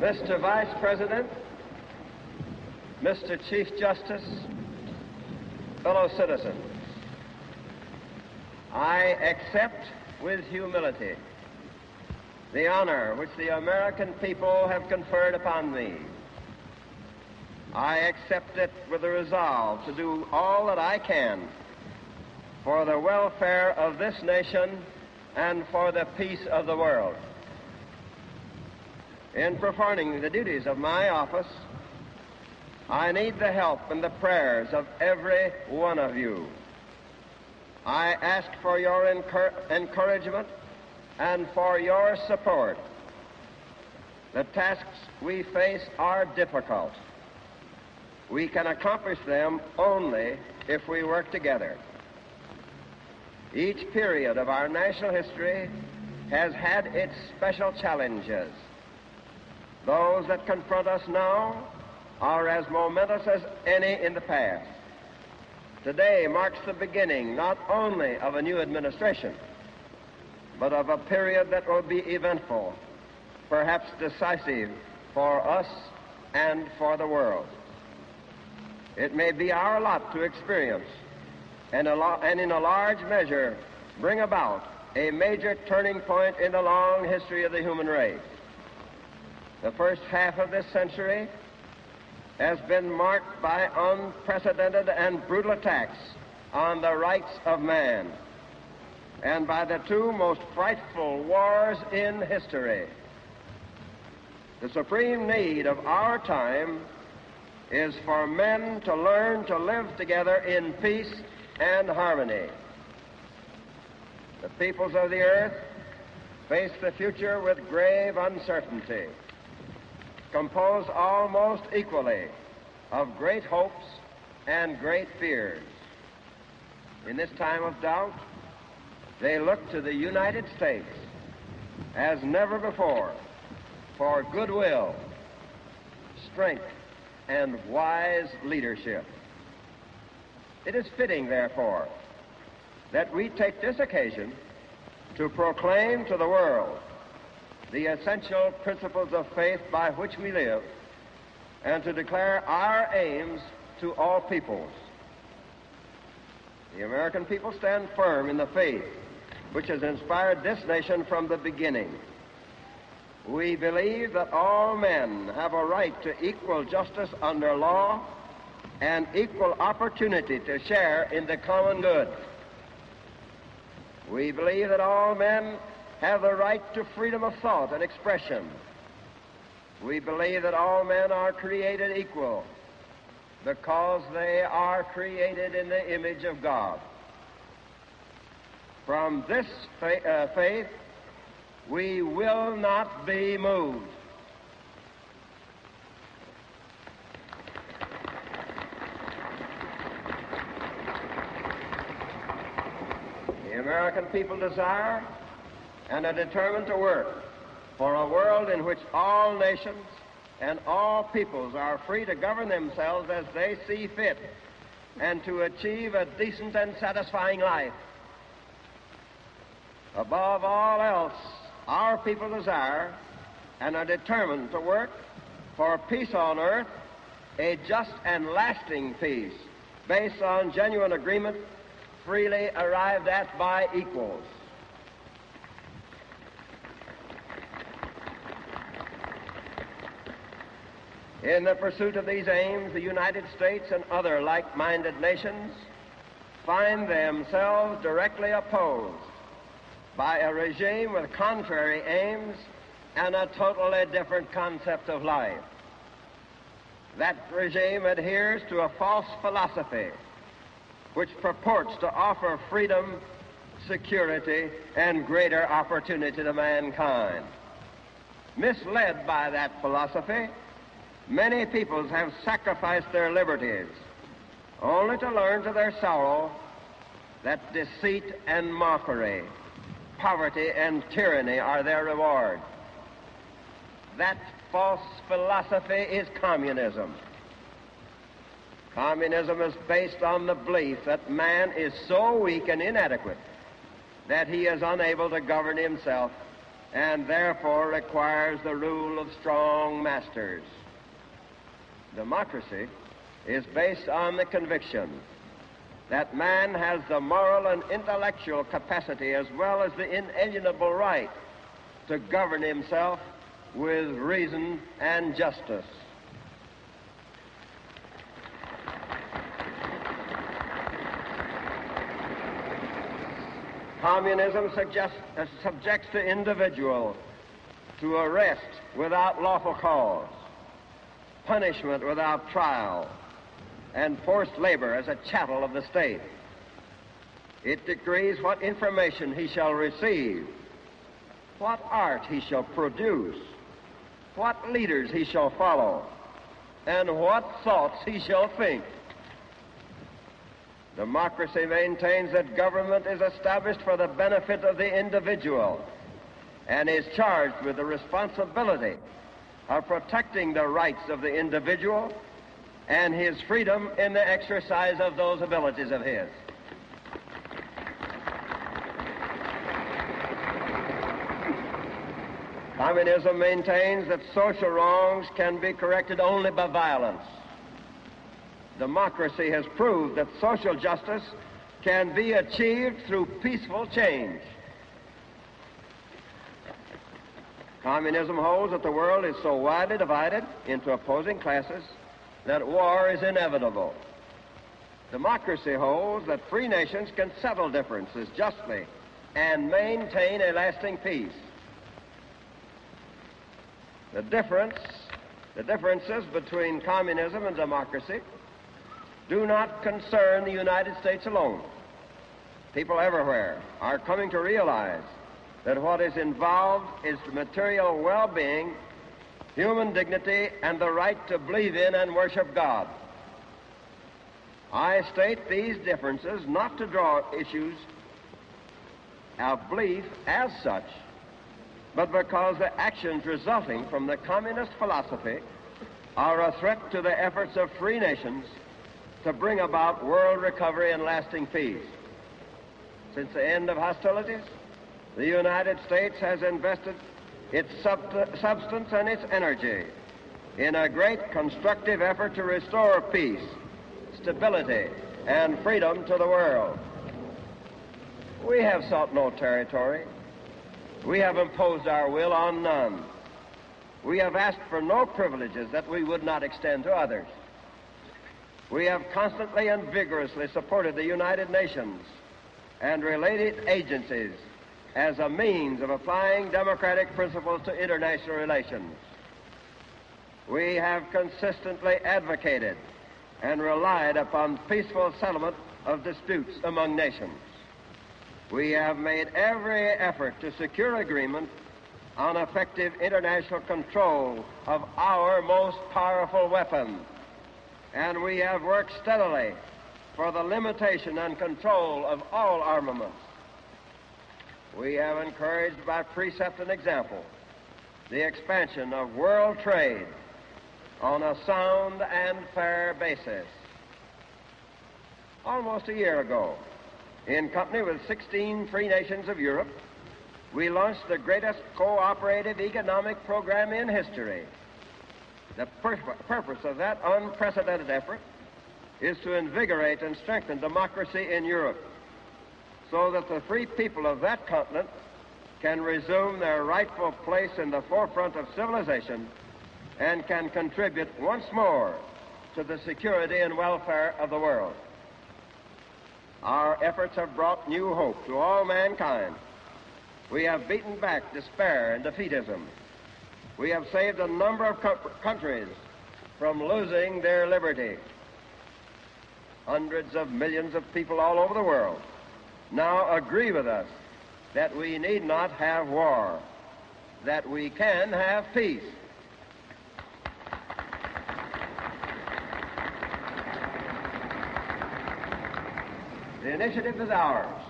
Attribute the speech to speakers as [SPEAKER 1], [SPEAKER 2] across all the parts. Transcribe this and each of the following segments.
[SPEAKER 1] Mr. Vice President, Mr. Chief Justice, fellow citizens, I accept with humility the honor which the American people have conferred upon me. I accept it with the resolve to do all that I can for the welfare of this nation and for the peace of the world. In performing the duties of my office, I need the help and the prayers of every one of you. I ask for your encouragement and for your support. The tasks we face are difficult. We can accomplish them only if we work together. Each period of our national history has had its special challenges. Those that confront us now are as momentous as any in the past. Today marks the beginning not only of a new administration, but of a period that will be eventful, perhaps decisive for us and for the world. It may be our lot to experience and in a large measure bring about a major turning point in the long history of the human race. The first half of this century has been marked by unprecedented and brutal attacks on the rights of man and by the two most frightful wars in history. The supreme need of our time is for men to learn to live together in peace and harmony. The peoples of the earth face the future with grave uncertainty, composed almost equally of great hopes and great fears. In this time of doubt, they look to the United States as never before for goodwill, strength, and wise leadership. It is fitting, therefore, that we take this occasion to proclaim to the world the essential principles of faith by which we live and to declare our aims to all peoples. The American people stand firm in the faith which has inspired this nation from the beginning. We believe that all men have a right to equal justice under law and equal opportunity to share in the common good. We believe that all men have the right to freedom of thought and expression. We believe that all men are created equal because they are created in the image of God. From this faith, we will not be moved. The American people desire and are determined to work for a world in which all nations and all peoples are free to govern themselves as they see fit and to achieve a decent and satisfying life. Above all else, our people desire and are determined to work for peace on earth, a just and lasting peace based on genuine agreement freely arrived at by equals. In the pursuit of these aims, the United States and other like-minded nations find themselves directly opposed by a regime with contrary aims and a totally different concept of life. That regime adheres to a false philosophy which purports to offer freedom, security, and greater opportunity to mankind. Misled by that philosophy, many peoples have sacrificed their liberties, only to learn to their sorrow that deceit and mockery, poverty and tyranny are their reward. That false philosophy is communism. Communism is based on the belief that man is so weak and inadequate that he is unable to govern himself and therefore requires the rule of strong masters. Democracy is based on the conviction that man has the moral and intellectual capacity as well as the inalienable right to govern himself with reason and justice. Communism subjects the individual to arrest without lawful cause, punishment without trial, and forced labor as a chattel of the state. It decrees what information he shall receive, what art he shall produce, what leaders he shall follow, and what thoughts he shall think. Democracy maintains that government is established for the benefit of the individual and is charged with the responsibility of protecting the rights of the individual and his freedom in the exercise of those abilities of his. Communism maintains that social wrongs can be corrected only by violence. Democracy has proved that social justice can be achieved through peaceful change. Communism holds that the world is so widely divided into opposing classes that war is inevitable. Democracy holds that free nations can settle differences justly and maintain a lasting peace. The differences between communism and democracy do not concern the United States alone. People everywhere are coming to realize that what is involved is material well-being, human dignity, and the right to believe in and worship God. I state these differences not to draw issues of belief as such, but because the actions resulting from the communist philosophy are a threat to the efforts of free nations to bring about world recovery and lasting peace. Since the end of hostilities, the United States has invested its substance and its energy in a great constructive effort to restore peace, stability, and freedom to the world. We have sought no territory. We have imposed our will on none. We have asked for no privileges that we would not extend to others. We have constantly and vigorously supported the United Nations and related agencies as a means of applying democratic principles to international relations. We have consistently advocated and relied upon peaceful settlement of disputes among nations. We have made every effort to secure agreement on effective international control of our most powerful weapon, and we have worked steadily for the limitation and control of all armaments. We have encouraged by precept and example the expansion of world trade on a sound and fair basis. Almost a year ago, in company with 16 free nations of Europe, we launched the greatest cooperative economic program in history. The purpose of that unprecedented effort is to invigorate and strengthen democracy in Europe so that the free people of that continent can resume their rightful place in the forefront of civilization and can contribute once more to the security and welfare of the world. Our efforts have brought new hope to all mankind. We have beaten back despair and defeatism. We have saved a number of countries from losing their liberty. Hundreds of millions of people all over the world now agree with us that we need not have war, that we can have peace. The initiative is ours.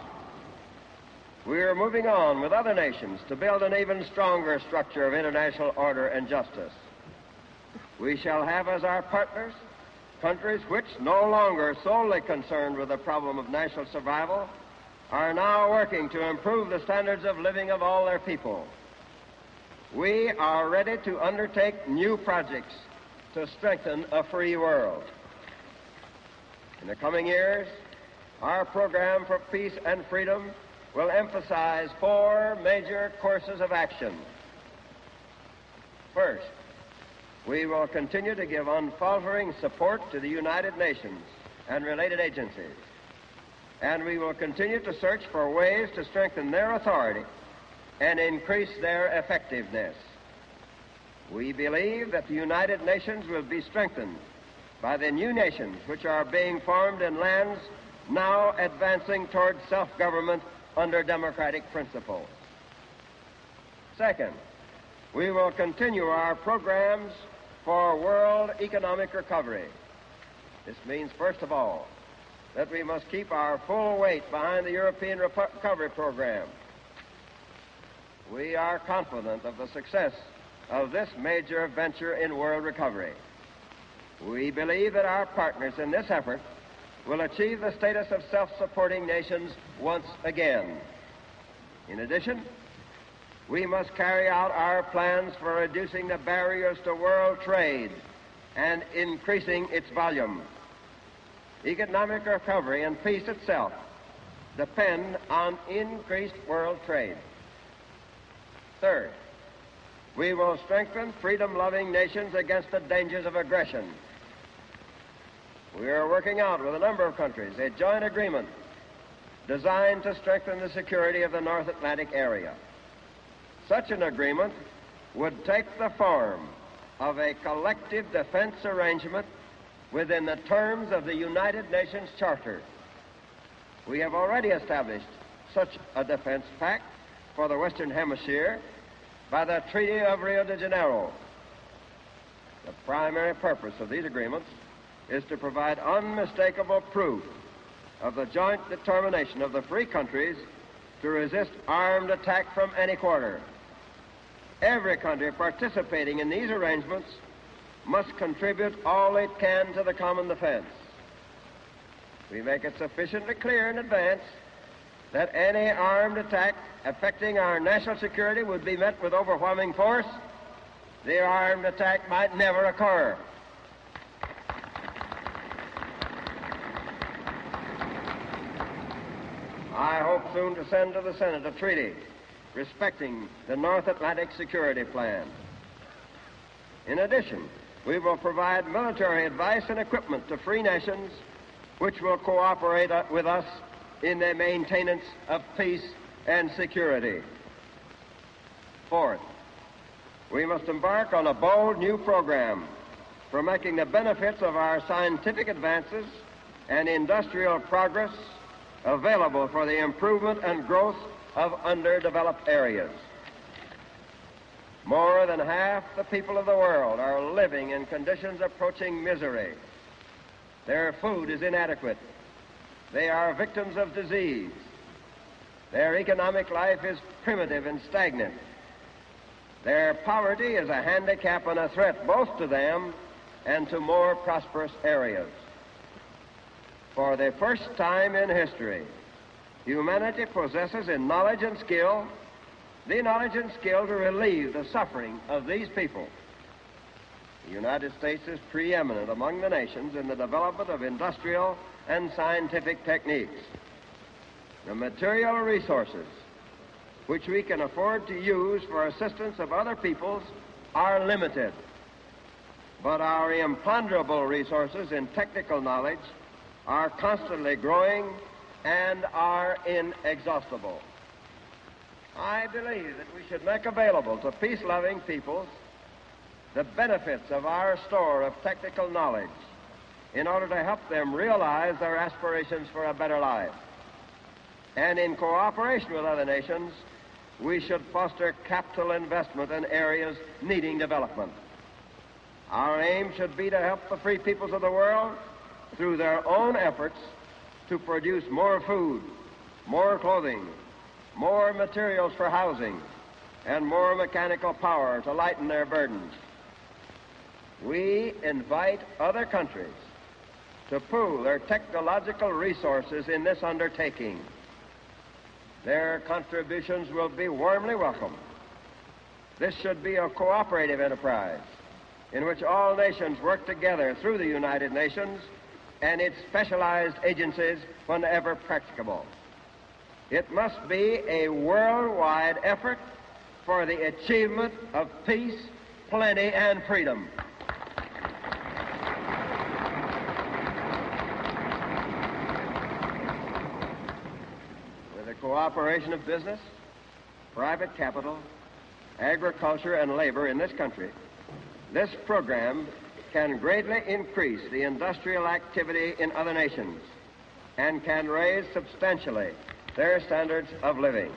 [SPEAKER 1] We are moving on with other nations to build an even stronger structure of international order and justice. We shall have as our partners countries which, no longer solely concerned with the problem of national survival, are now working to improve the standards of living of all their people. we are ready to undertake new projects to strengthen a free world. In the coming years, our program for peace and freedom will emphasize 4 major courses of action. First, we will continue to give unfaltering support to the United Nations and related agencies, and we will continue to search for ways to strengthen their authority and increase their effectiveness. We believe that the United Nations will be strengthened by the new nations which are being formed in lands now advancing toward self-government under democratic principles. Second, we will continue our programs for world economic recovery. This means, first of all, that we must keep our full weight behind the European recovery program. We are confident of the success of this major venture in world recovery. We believe that our partners in this effort will achieve the status of self-supporting nations once again. In addition, we must carry out our plans for reducing the barriers to world trade and increasing its volume. Economic recovery and peace itself depend on increased world trade. Third, we will strengthen freedom-loving nations against the dangers of aggression. We are working out with a number of countries a joint agreement designed to strengthen the security of the North Atlantic area. Such an agreement would take the form of a collective defense arrangement within the terms of the United Nations Charter. We have already established such a defense pact for the Western Hemisphere by the Treaty of Rio de Janeiro. The primary purpose of these agreements is to provide unmistakable proof of the joint determination of the free countries to resist armed attack from any quarter. Every country participating in these arrangements must contribute all it can to the common defense. We make it sufficiently clear in advance that any armed attack affecting our national security would be met with overwhelming force. The armed attack might never occur. I hope soon to send to the Senate a treaty respecting the North Atlantic Security Plan. In addition, we will provide military advice and equipment to free nations which will cooperate with us in the maintenance of peace and security. Fourth, we must embark on a bold new program for making the benefits of our scientific advances and industrial progress available for the improvement and growth of underdeveloped areas. More than half the people of the world are living in conditions approaching misery. Their food is inadequate. They are victims of disease. Their economic life is primitive and stagnant. Their poverty is a handicap and a threat both to them and to more prosperous areas. For the first time in history, humanity possesses in knowledge and skill, the knowledge and skill to relieve the suffering of these people. The United States is preeminent among the nations in the development of industrial and scientific techniques. The material resources which we can afford to use for assistance of other peoples are limited, but our imponderable resources in technical knowledge are constantly growing and are inexhaustible. I believe that we should make available to peace-loving peoples the benefits of our store of technical knowledge in order to help them realize their aspirations for a better life. And in cooperation with other nations, we should foster capital investment in areas needing development. Our aim should be to help the free peoples of the world through their own efforts to produce more food, more clothing, more materials for housing, and more mechanical power to lighten their burdens. We invite other countries to pool their technological resources in this undertaking. Their contributions will be warmly welcomed, This should be a cooperative enterprise in which all nations work together through the United Nations and its specialized agencies whenever practicable. It must be a worldwide effort for the achievement of peace, plenty, and freedom. With the cooperation of business, private capital, agriculture, and labor in this country, this program can greatly increase the industrial activity in other nations and can raise substantially their standards of living.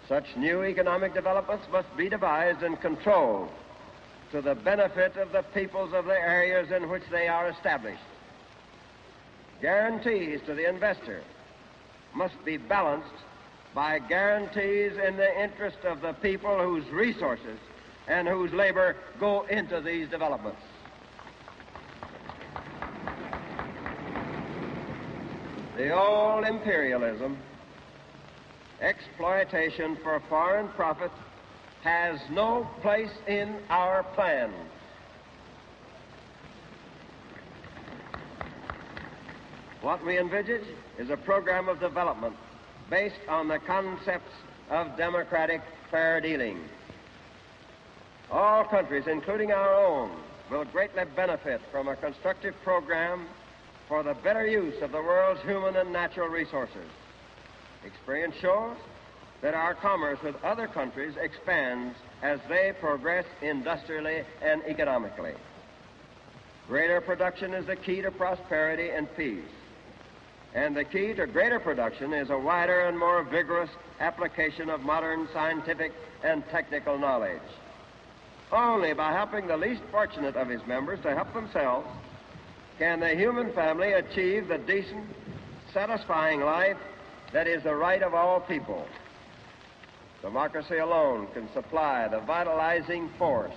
[SPEAKER 1] Such new economic developments must be devised and controlled to the benefit of the peoples of the areas in which they are established. Guarantees to the investor must be balanced by guarantees in the interest of the people whose resources and whose labor go into these developments. The old imperialism, exploitation for foreign profit, has no place in our plans. What we envisage is a program of development based on the concepts of democratic fair dealing. All countries, including our own, will greatly benefit from a constructive program for the better use of the world's human and natural resources. Experience shows that our commerce with other countries expands as they progress industrially and economically. Greater production is the key to prosperity and peace. And the key to greater production is a wider and more vigorous application of modern scientific and technical knowledge. Only by helping the least fortunate of his members to help themselves can the human family achieve the decent, satisfying life that is the right of all people. Democracy alone can supply the vitalizing force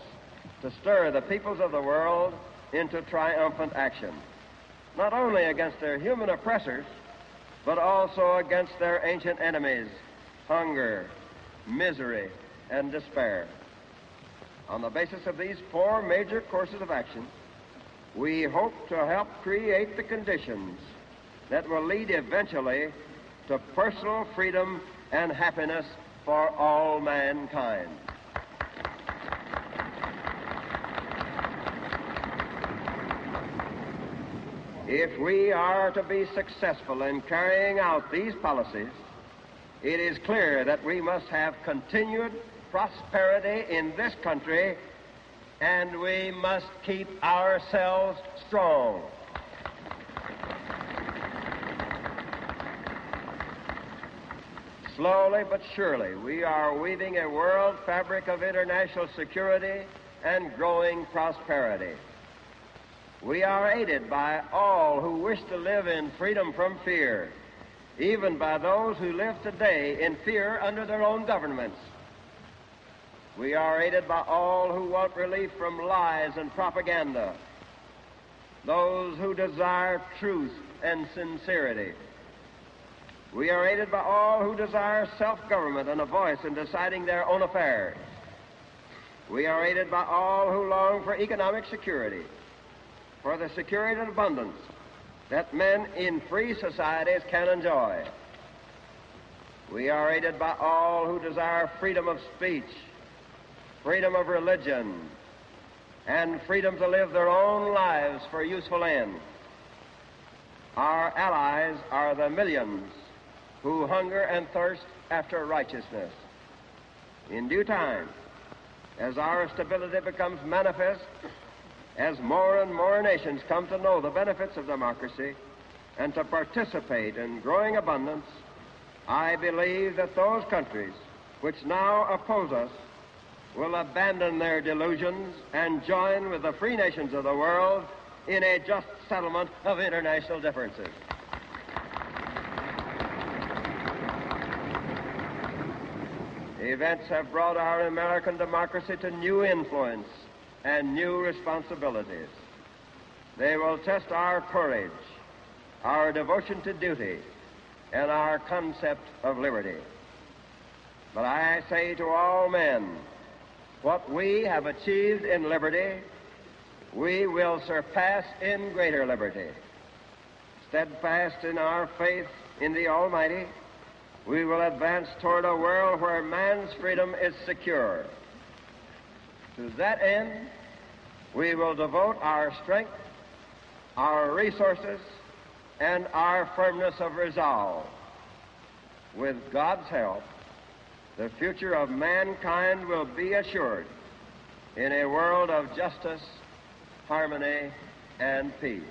[SPEAKER 1] to stir the peoples of the world into triumphant action, not only against their human oppressors, but also against their ancient enemies, hunger, misery, and despair. On the basis of these four major courses of action, we hope to help create the conditions that will lead eventually to personal freedom and happiness for all mankind. If we are to be successful in carrying out these policies, it is clear that we must have continued prosperity in this country, and we must keep ourselves strong. Slowly but surely, we are weaving a world fabric of international security and growing prosperity. We are aided by all who wish to live in freedom from fear, even by those who live today in fear under their own governments. We are aided by all who want relief from lies and propaganda, those who desire truth and sincerity. We are aided by all who desire self-government and a voice in deciding their own affairs. We are aided by all who long for economic security, for the security and abundance that men in free societies can enjoy. We are aided by all who desire freedom of speech, freedom of religion, and freedom to live their own lives for useful ends. Our allies are the millions who hunger and thirst after righteousness. In due time, as our stability becomes manifest, as more and more nations come to know the benefits of democracy and to participate in growing abundance, I believe that those countries which now oppose us will abandon their delusions and join with the free nations of the world in a just settlement of international differences. Events have brought our American democracy to new influence and new responsibilities. They will test our courage, our devotion to duty, and our concept of liberty. But I say to all men, what we have achieved in liberty, we will surpass in greater liberty. Steadfast in our faith in the Almighty, we will advance toward a world where man's freedom is secure. To that end, we will devote our strength, our resources, and our firmness of resolve. With God's help, the future of mankind will be assured in a world of justice, harmony, and peace.